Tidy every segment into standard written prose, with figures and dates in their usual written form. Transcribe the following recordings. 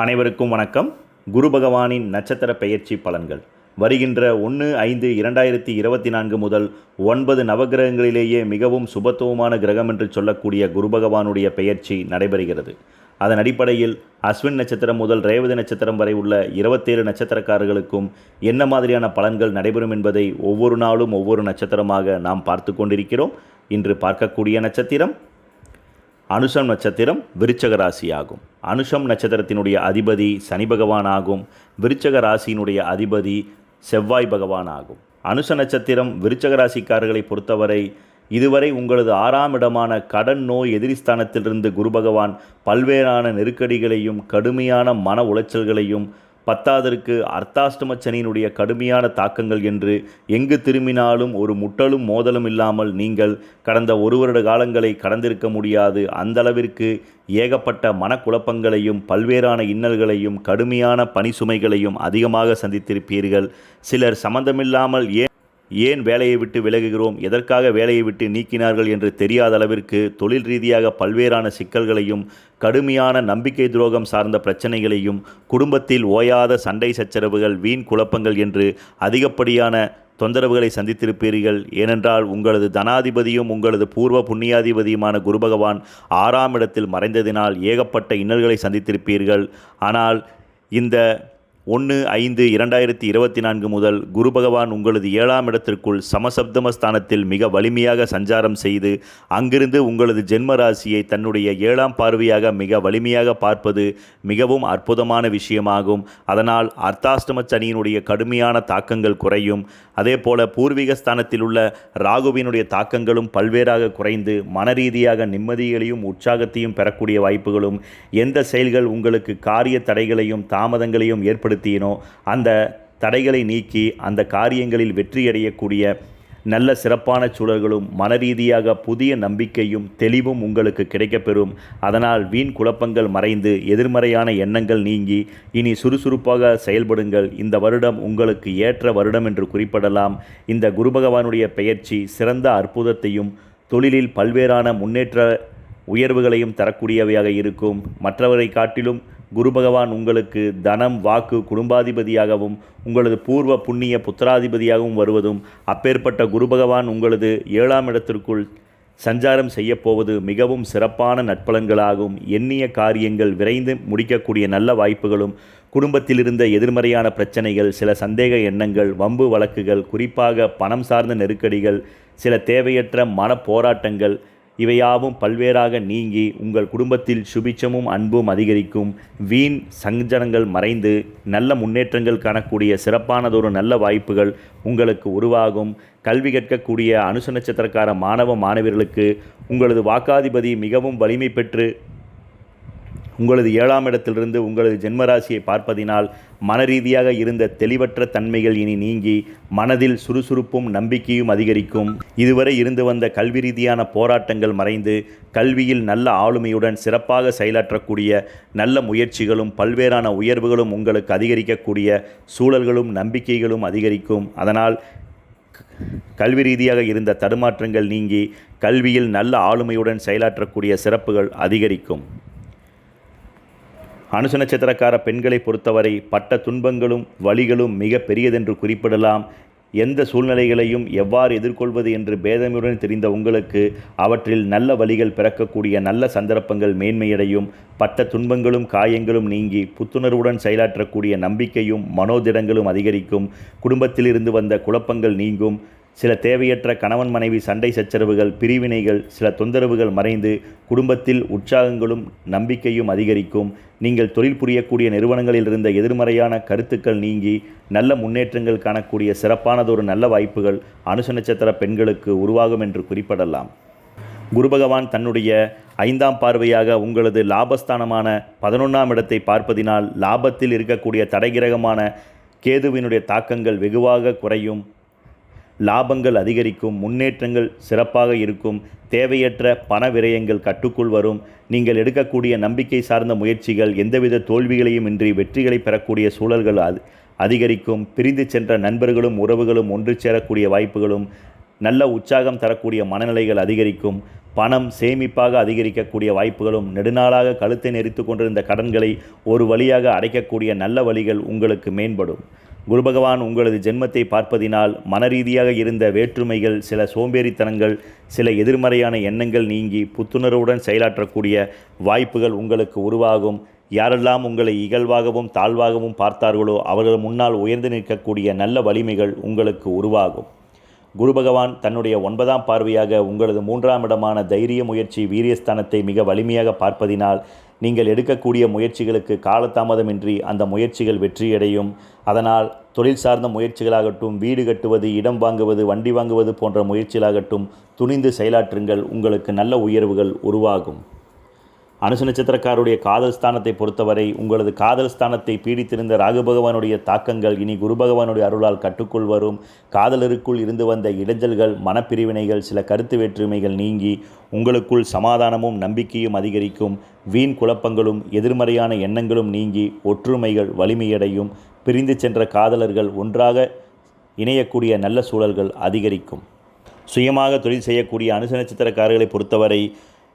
அனைவருக்கும் வணக்கம். குரு பகவானின் நட்சத்திர பெயர்ச்சி பலன்கள் வருகின்ற 1/5/2024 முதல் 9 நவகிரகங்களிலேயே மிகவும் சுபத்துவமான கிரகம் என்று சொல்லக்கூடிய குரு பகவானுடைய பெயர்ச்சி நடைபெறுகிறது. அதன் அடிப்படையில் அஸ்வின் நட்சத்திரம் முதல் ரேவதி நட்சத்திரம் வரை உள்ள 27 நட்சத்திரக்காரர்களுக்கும் என்ன மாதிரியான பலன்கள் நடைபெறும் என்பதை ஒவ்வொரு நாளும் ஒவ்வொரு நட்சத்திரமாக நாம் பார்த்து கொண்டிருக்கிறோம். இன்று பார்க்கக்கூடிய நட்சத்திரம் அனுஷம் நட்சத்திரம், விருச்சக ராசி ஆகும். அனுஷம் நட்சத்திரத்தினுடைய அதிபதி சனி பகவான் ஆகும். விருச்சக ராசியினுடைய அதிபதி செவ்வாய் பகவான் ஆகும். அனுஷ நட்சத்திரம் விருச்சக ராசிக்காரர்களை பொறுத்தவரை இதுவரை உங்களது 6ஆம் இடமான கடன் நோய் எதிரிஸ்தானத்திலிருந்து குரு பகவான் பல்வேறான நெருக்கடிகளையும் கடுமையான மன உளைச்சல்களையும் 10ற்கு அர்த்தாஷ்டம சனியினுடைய கடுமையான தாக்கங்கள் என்று எங்கு திரும்பினாலும் ஒரு முட்டலும் மோதலும் இல்லாமல் நீங்கள் கடந்த ஒரு வருட காலங்களை கடந்திருக்க முடியாது. அந்தளவிற்கு ஏகப்பட்ட மனக்குழப்பங்களையும் பல்வேறான இன்னல்களையும் கடுமையான பணி சுமைகளையும் அதிகமாக சந்தித்திருப்பீர்கள். சிலர் சம்பந்தமில்லாமல் ஏன் வேலையை விட்டு விலகுகிறோம், எதற்காக வேலையை விட்டு நீக்கினார்கள் என்று தெரியாத அளவிற்கு தொழில் ரீதியாக பல்வேறான சிக்கல்களையும் கடுமையான நம்பிக்கை துரோகம் சார்ந்த பிரச்சனைகளையும் குடும்பத்தில் ஓயாத சண்டை சச்சரவுகள் வீண் குழப்பங்கள் என்று அதிகப்படியான தொந்தரவுகளை சந்தித்திருப்பீர்கள். ஏனென்றால் உங்களது தனாதிபதியும் உங்களது பூர்வ புண்ணியாதிபதியுமான குரு பகவான் 6ஆம் இடத்தில் மறைந்ததினால் ஏகப்பட்ட இன்னல்களை சந்தித்திருப்பீர்கள். ஆனால் இந்த 1/5/2024 முதல் குரு பகவான் உங்களது 7ஆம் இடத்திற்குள் சமசப்தமஸ்தானத்தில் மிக வலிமையாக சஞ்சாரம் செய்து அங்கிருந்து உங்களது ஜென்ம ராசியை தன்னுடைய 7ஆம் பார்வையாக மிக வலிமையாக பார்ப்பது மிகவும் அற்புதமான விஷயமாகும். அதனால் அர்த்தாஷ்டம சனியினுடைய கடுமையான தாக்கங்கள் குறையும். அதேபோல பூர்வீக ஸ்தானத்தில் உள்ள ராகுவினுடைய தாக்கங்களும் பல்வேறாக குறைந்து மனரீதியாக நிம்மதிகளையும் உற்சாகத்தையும் பெறக்கூடிய வாய்ப்புகளும், எந்த செயல்கள் உங்களுக்கு காரிய தடைகளையும் தாமதங்களையும் ஏற்படுத்தினோ அந்த தடைகளை நீக்கி அந்த காரியங்களில் வெற்றியடையக்கூடிய நல்ல சிறப்பான சூழல்களும் மனரீதியாக புதிய நம்பிக்கையும் தெளிவும் உங்களுக்கு கிடைக்கப்பெறும். அதனால் வீண் குழப்பங்கள் மறைந்து எதிர்மறையான எண்ணங்கள் நீங்கி இனி சுறுசுறுப்பாக செயல்படுங்கள். இந்த வருடம் உங்களுக்கு ஏற்ற வருடம் என்று குறிப்பிடலாம். இந்த குரு பகவானுடைய பெயர்ச்சி சிறந்த அற்புதத்தையும் தொழிலில் பல்வேறான முன்னேற்ற உயர்வுகளையும் தரக்கூடியவையாக இருக்கும். மற்றவரை காட்டிலும் குரு பகவான் உங்களுக்கு தனம், வாக்கு, குடும்பாதிபதியாகவும் உங்களது பூர்வ புண்ணிய புத்திராதிபதியாகவும் வருவதும், அப்பேற்பட்ட குரு பகவான் உங்களது 7ஆம் இடத்திற்குள் சஞ்சாரம் செய்யப்போவது மிகவும் சிறப்பான நற்பலன்களாகும். எண்ணிய காரியங்கள் விரைந்து முடிக்கக்கூடிய நல்ல வாய்ப்புகளும், குடும்பத்தில் இருந்த எதிர்மறையான பிரச்சனைகள், சில சந்தேக எண்ணங்கள், வம்பு வழக்குகள், குறிப்பாக பணம் சார்ந்த நெருக்கடிகள், சில தேவையற்ற மன போராட்டங்கள் இவையாவும் பல்வேறாக நீங்கி உங்கள் குடும்பத்தில் சுபிட்சமும் அன்பும் அதிகரிக்கும். வீண் சஞ்சனங்கள் மறைந்து நல்ல முன்னேற்றங்கள் காணக்கூடிய சிறப்பானதொரு நல்ல வாய்ப்புகள் உங்களுக்கு உருவாகும். கல்வி கற்கக்கூடிய அனுச நட்சத்திரக்கார மாணவ மாணவியர்களுக்கு உங்களது வாக்காதிபதி மிகவும் வலிமை பெற்று உங்களது 7ஆம் இடத்திலிருந்து உங்களது ஜென்மராசியை பார்ப்பதினால் மனரீதியாக இருந்த தெளிவற்ற தன்மைகள் இனி நீங்கி மனதில் சுறுசுறுப்பும் நம்பிக்கையும் அதிகரிக்கும். இதுவரை இருந்து வந்த கல்வி ரீதியான போராட்டங்கள் மறைந்து கல்வியில் நல்ல ஆளுமையுடன் சிறப்பாக செயலாற்றக்கூடிய நல்ல முயற்சிகளும் பல்வேறான உயர்வுகளும் உங்களுக்கு அதிகரிக்கக்கூடிய சூழல்களும் நம்பிக்கைகளும் அதிகரிக்கும். அதனால் கல்வி ரீதியாக இருந்த தடுமாற்றங்கள் நீங்கி கல்வியில் நல்ல ஆளுமையுடன் செயலாற்றக்கூடிய சிறப்புகள் அதிகரிக்கும். அனுச நட்சத்திரக்கார பெண்களை பொறுத்தவரை பட்ட துன்பங்களும் வலிகளும் மிக பெரியதென்று குறிப்பிடலாம். எந்த சூழ்நிலைகளையும் எவ்வாறு எதிர்கொள்வது என்று பேதமுடன் தெரிந்த உங்களுக்கு அவற்றில் நல்ல வழிகள் பிறக்கக்கூடிய நல்ல சந்தர்ப்பங்கள் மேன்மையடையும். பட்ட துன்பங்களும் காயங்களும் நீங்கி புத்துணர்வுடன் செயலாற்றக்கூடிய நம்பிக்கையும் மனோதிடங்களும் அதிகரிக்கும். குடும்பத்தில் இருந்து வந்த குழப்பங்கள் நீங்கும். சில தேவையற்ற கணவன் மனைவி சண்டை சச்சரவுகள், பிரிவினைகள், சில தொந்தரவுகள் மறைந்து குடும்பத்தில் உற்சாகங்களும் நம்பிக்கையும் அதிகரிக்கும். நீங்கள் தொழில் புரியக்கூடிய நிறுவனங்களில் இருந்த எதிர்மறையான கருத்துக்கள் நீங்கி நல்ல முன்னேற்றங்கள் காணக்கூடிய சிறப்பானதொரு நல்ல வாய்ப்புகள் அனுச நட்சத்திர பெண்களுக்கு உருவாகும் என்று குறிப்பிடலாம். குரு பகவான் தன்னுடைய 5ஆம் பார்வையாக உங்களது லாபஸ்தானமான 11ஆம் இடத்தை பார்ப்பதினால் லாபத்தில் இருக்கக்கூடிய தடைகிரகமான கேதுவினுடைய தாக்கங்கள் வெகுவாக குறையும். லாபங்கள் அதிகரிக்கும். முன்னேற்றங்கள் சிறப்பாக இருக்கும். தேவையற்ற பண விரயங்கள் கட்டுக்குள் வரும். நீங்கள் எடுக்கக்கூடிய நம்பிக்கை சார்ந்த முயற்சிகள் எந்தவித தோல்விகளையும் இன்றி வெற்றிகளை பெறக்கூடிய சூழல்கள் அதிகரிக்கும். பிரிந்து சென்ற நண்பர்களும் உறவுகளும் ஒன்று சேரக்கூடிய வாய்ப்புகளும், நல்ல உற்சாகம் தரக்கூடிய மனநிலைகள் அதிகரிக்கும். பணம் சேமிப்பாக அதிகரிக்கக்கூடிய வாய்ப்புகளும், நெடுநாளாக கழுத்தை நெரித்து கொண்டிருந்த கடன்களை ஒரு வழியாக அடைக்கக்கூடிய நல்ல வழிகள் உங்களுக்கு மேம்படும். குரு பகவான் உங்களது ஜென்மத்தை பார்ப்பதினால் மனரீதியாக இருந்த வேற்றுமைகள், சில சோம்பேறித்தனங்கள், சில எதிர்மறையான எண்ணங்கள் நீங்கி புத்துணர்வுடன் செயலாற்றக்கூடிய வாய்ப்புகள் உங்களுக்கு உருவாகும். யாரெல்லாம் உங்களை இகழ்வாகவும் தாழ்வாகவும் பார்த்தார்களோ அவர்கள் முன்னால் உயர்ந்து நிற்கக்கூடிய நல்ல வலிமைகள் உங்களுக்கு உருவாகும். குரு பகவான் தன்னுடைய 9ஆம் பார்வையாக உங்களது 3ஆம் இடமான தைரிய முயற்சி வீரியஸ்தானத்தை மிக வலிமையாக பார்ப்பதினால் நீங்கள் எடுக்கக்கூடிய முயற்சிகளுக்கு காலதாமதமின்றி அந்த முயற்சிகள் வெற்றியடையும். அதனால் தொழில் சார்ந்த முயற்சிகளாகட்டும், வீடு கட்டுவது, இடம் வாங்குவது, வண்டி வாங்குவது போன்ற முயற்சிகளாகட்டும் துணிந்து செயலாற்றுங்கள். உங்களுக்கு நல்ல உயர்வுகள் உருவாகும். அனுச நட்சத்திரக்காருடைய காதல் ஸ்தானத்தை பொறுத்தவரை உங்களது காதல் ஸ்தானத்தை பீடித்திருந்த ராகு பகவானுடைய தாக்கங்கள் இனி குரு பகவானுடைய அருளால் கட்டுக்குள் வரும். காதலருக்குள் இருந்து வந்த இடைஞ்சல்கள், மனப்பிரிவினைகள், சில கருத்து வேற்றுமைகள் நீங்கி உங்களுக்குள் சமாதானமும் நம்பிக்கையும் அதிகரிக்கும். வீண் குழப்பங்களும் எதிர்மறையான எண்ணங்களும் நீங்கி ஒற்றுமைகள் வலிமையடையும். பிரிந்து சென்ற காதலர்கள் ஒன்றாக இணையக்கூடிய நல்ல சூழல்கள் அதிகரிக்கும். சுயமாக தொழில் செய்யக்கூடிய அனுச நட்சத்திரக்காரர்களை பொறுத்தவரை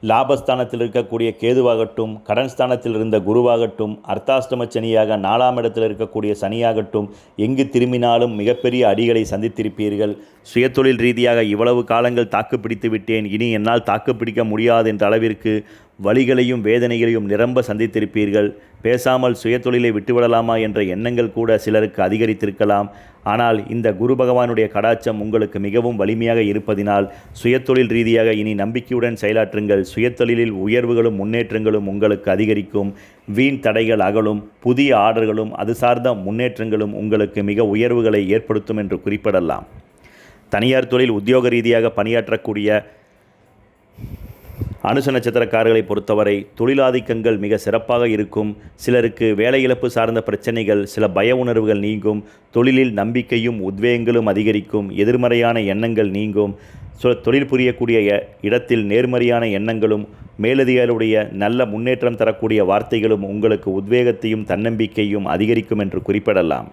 லாபஸ்தானத்தில் இருக்கக்கூடிய கேதுவாகட்டும், கடன் ஸ்தானத்தில் இருந்த குருவாகட்டும், அர்த்தாஷ்டம சனியாக 4ஆம் இடத்தில் இருக்கக்கூடிய சனியாகட்டும், எங்கு திரும்பினாலும் மிகப்பெரிய அடிகளை சந்தித்திருப்பீர்கள். சுயதொழில் ரீதியாக இவ்வளவு காலங்கள் தாக்குப்பிடித்து விட்டேன், இனி என்னால் தாக்குப்பிடிக்க முடியாது என்ற அளவிற்கு வலிகளையும் வேதனைகளையும் நிரம்ப சந்தித்திருப்பீர்கள். பேசாமல் சுயதொழிலை விட்டுவிடலாமா என்ற எண்ணங்கள் கூட சிலருக்கு அதிகரித்திருக்கலாம். ஆனால் இந்த குரு பகவானுடைய கடாட்சம் உங்களுக்கு மிகவும் வலிமையாக இருப்பதினால் சுயதொழில் ரீதியாக இனி நம்பிக்கையுடன் செயலாற்றுங்கள். சுயதொழிலில் உயர்வுகளும் முன்னேற்றங்களும் உங்களுக்கு அதிகரிக்கும். வீண் தடைகள் அகலும். புதிய ஆர்டர்களும் அது சார்ந்த முன்னேற்றங்களும் உங்களுக்கு மிக உயர்வுகளை ஏற்படுத்தும் என்று குறிப்பிடலாம். தனியார் தொழில் உத்தியோக ரீதியாக பணியாற்றக்கூடிய அனுச நட்சத்திரக்காரர்களை பொறுத்தவரை தொழிலாதிக்கங்கள் மிக சிறப்பாக இருக்கும். சிலருக்கு வேலை இழப்பு சார்ந்த பிரச்சனைகள், சில பய உணர்வுகள் நீங்கும். தொழிலில் நம்பிக்கையும் உத்வேகங்களும் அதிகரிக்கும். எதிர்மறையான எண்ணங்கள் நீங்கும். தொழில் புரியக்கூடிய இடத்தில் நேர்மறையான எண்ணங்களும் மேலதிகாரிகளுடைய நல்ல முன்னேற்றம் தரக்கூடிய வார்த்தைகளும் உங்களுக்கு உத்வேகத்தையும் தன்னம்பிக்கையும் அதிகரிக்கும் என்று குறிப்பிடலாம்.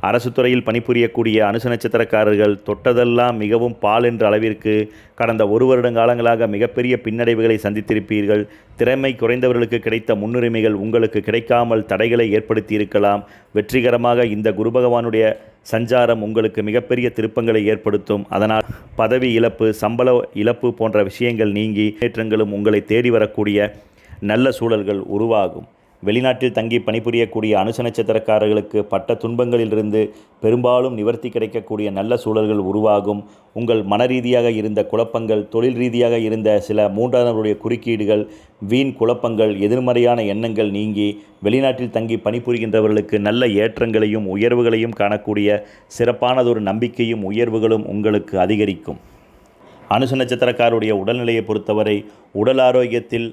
அரசு துறையில் பணிபுரியக்கூடிய அனுச நட்சத்திரக்காரர்கள் தொட்டதெல்லாம் மிகவும் பால் என்ற அளவிற்கு கடந்த 1 வருட காலங்களாக மிகப்பெரிய பின்னடைவுகளை சந்தித்திருப்பீர்கள். திறமை குறைந்தவர்களுக்கு கிடைத்த முன்னுரிமைகள் உங்களுக்கு கிடைக்காமல் தடைகளை ஏற்படுத்தி இருக்கலாம். வெற்றிகரமாக இந்த குரு பகவானுடைய சஞ்சாரம் உங்களுக்கு மிகப்பெரிய திருப்பங்களை ஏற்படுத்தும். அதனால் பதவி இழப்பு, சம்பள இழப்பு போன்ற விஷயங்கள் நீங்கி முன்னேற்றங்களும் உங்களை தேடி வரக்கூடிய நல்ல சூழல்கள் உருவாகும். வெளிநாட்டில் தங்கி பணிபுரியக்கூடிய அனுச நட்சத்திரக்காரர்களுக்கு பட்ட துன்பங்களிலிருந்து பெரும்பாலும் நிவர்த்தி கிடைக்கக்கூடிய நல்ல சூழல்கள் உருவாகும். உங்கள் மனரீதியாக இருந்த குழப்பங்கள், தொழில் ரீதியாக இருந்த சில 3ஆம் குறுக்கீடுகள், வீண் குழப்பங்கள், எதிர்மறையான எண்ணங்கள் நீங்கி வெளிநாட்டில் தங்கி பணிபுரிகின்றவர்களுக்கு நல்ல ஏற்றங்களையும் உயர்வுகளையும் காணக்கூடிய சிறப்பானதொரு நம்பிக்கையும் உயர்வுகளும் உங்களுக்கு அதிகரிக்கும். அனுச நட்சத்திரக்காருடைய உடல்நிலையை பொறுத்தவரை உடல் ஆரோக்கியத்தில்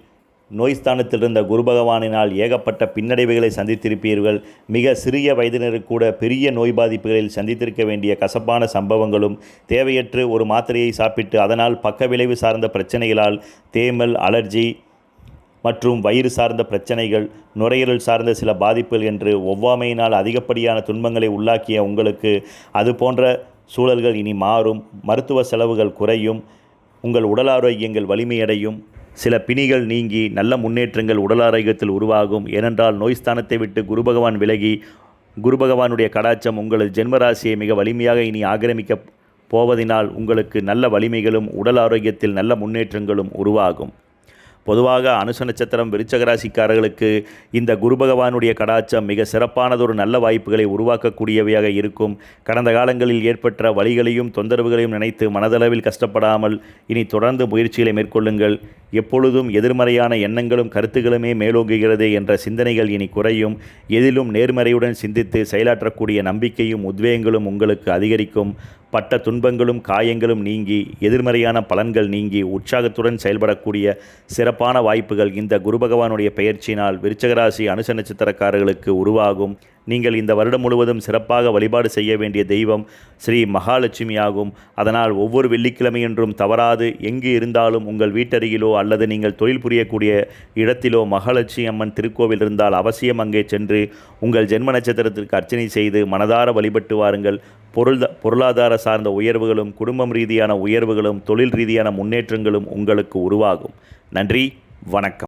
நோய் ஸ்தானத்தில் இருந்த குரு பகவானினால் ஏகப்பட்ட பின்னடைவுகளை சந்தித்திருப்பீர்கள். மிக சிறிய வயதினருக்கு கூட பெரிய நோய் பாதிப்புகளில் சந்தித்திருக்க வேண்டிய கசப்பான சம்பவங்களும், தேவையற்று ஒரு மாத்திரையை சாப்பிட்டு அதனால் பக்க விளைவு சார்ந்த பிரச்சனைகளால் தேமல், அலர்ஜி மற்றும் வயிறு சார்ந்த பிரச்சனைகள், நுரையீரல் சார்ந்த சில பாதிப்புகள் என்று ஒவ்வாமையினால் அதிகப்படியான துன்பங்களை உள்ளாக்கிய உங்களுக்கு அது போன்ற சூழல்கள் இனி மாறும். மருத்துவ செலவுகள் குறையும். உங்கள் உடல் ஆரோக்கியங்கள் வலிமையடையும். சில பிணிகள் நீங்கி நல்ல முன்னேற்றங்கள் உடல் ஆரோக்கியத்தில் உருவாகும். ஏனென்றால் நோய் ஸ்தானத்தை விட்டு குரு பகவான் விலகி குரு பகவானுடைய கடாட்சம் உங்களது ஜென்மராசியை மிக வலிமையாக இனி ஆக்கிரமிக்க போவதினால் உங்களுக்கு நல்ல வலிமைகளும் உடல் ஆரோக்கியத்தில் நல்ல முன்னேற்றங்களும் உருவாகும். பொதுவாக அனுச நட்சத்திரம் விருச்சக ராசிக்காரர்களுக்கு இந்த குரு பகவானுடைய கடாட்சம் மிக சிறப்பானதொரு நல்ல வாய்ப்புகளை உருவாக்கக்கூடியவையாக இருக்கும். கடந்த காலங்களில் ஏற்பட்ட வலிகளையும் தொந்தரவுகளையும் நினைத்து மனதளவில் கஷ்டப்படாமல் இனி தொடர்ந்து முயற்சிகளை மேற்கொள்ளுங்கள். எப்பொழுதும் எதிர்மறையான எண்ணங்களும் கருத்துக்களுமே மேலோங்குகிறது என்ற சிந்தனைகள் இனி குறையும். எதிலும் நேர்மறையுடன் சிந்தித்து செயலாற்றக்கூடிய நம்பிக்கையும் உத்வேகங்களும் உங்களுக்கு அதிகரிக்கும். பட்ட துன்பங்களும் காயங்களும் நீங்கி எதிர்மறையான பலன்கள் நீங்கி உற்சாகத்துடன் செயல்படக்கூடிய சிறப்பான வாய்ப்புகள் இந்த குரு பகவானுடைய பெயர்ச்சியினால் விருச்சகராசி அனுச நட்சத்திரக்காரர்களுக்கு உருவாகும். நீங்கள் இந்த வருடம் முழுவதும் சிறப்பாக வழிபாடு செய்ய வேண்டிய தெய்வம் ஸ்ரீ மகாலட்சுமி ஆகும். அதனால் ஒவ்வொரு வெள்ளிக்கிழமையன்றும் தவறாது எங்கு இருந்தாலும் உங்கள் வீட்டருகிலோ அல்லது நீங்கள் தொழில் புரியக்கூடிய இடத்திலோ மகாலட்சுமி அம்மன் திருக்கோவில் இருந்தால் அவசியம் அங்கே சென்று உங்கள் ஜென்ம நட்சத்திரத்திற்கு அர்ச்சனை செய்து மனதார வழிபட்டு வாருங்கள். பொருளாதார சார்ந்த உயர்வுகளும், குடும்பம் ரீதியான உயர்வுகளும், தொழில் ரீதியான முன்னேற்றங்களும் உங்களுக்கு உருவாகும். நன்றி, வணக்கம்.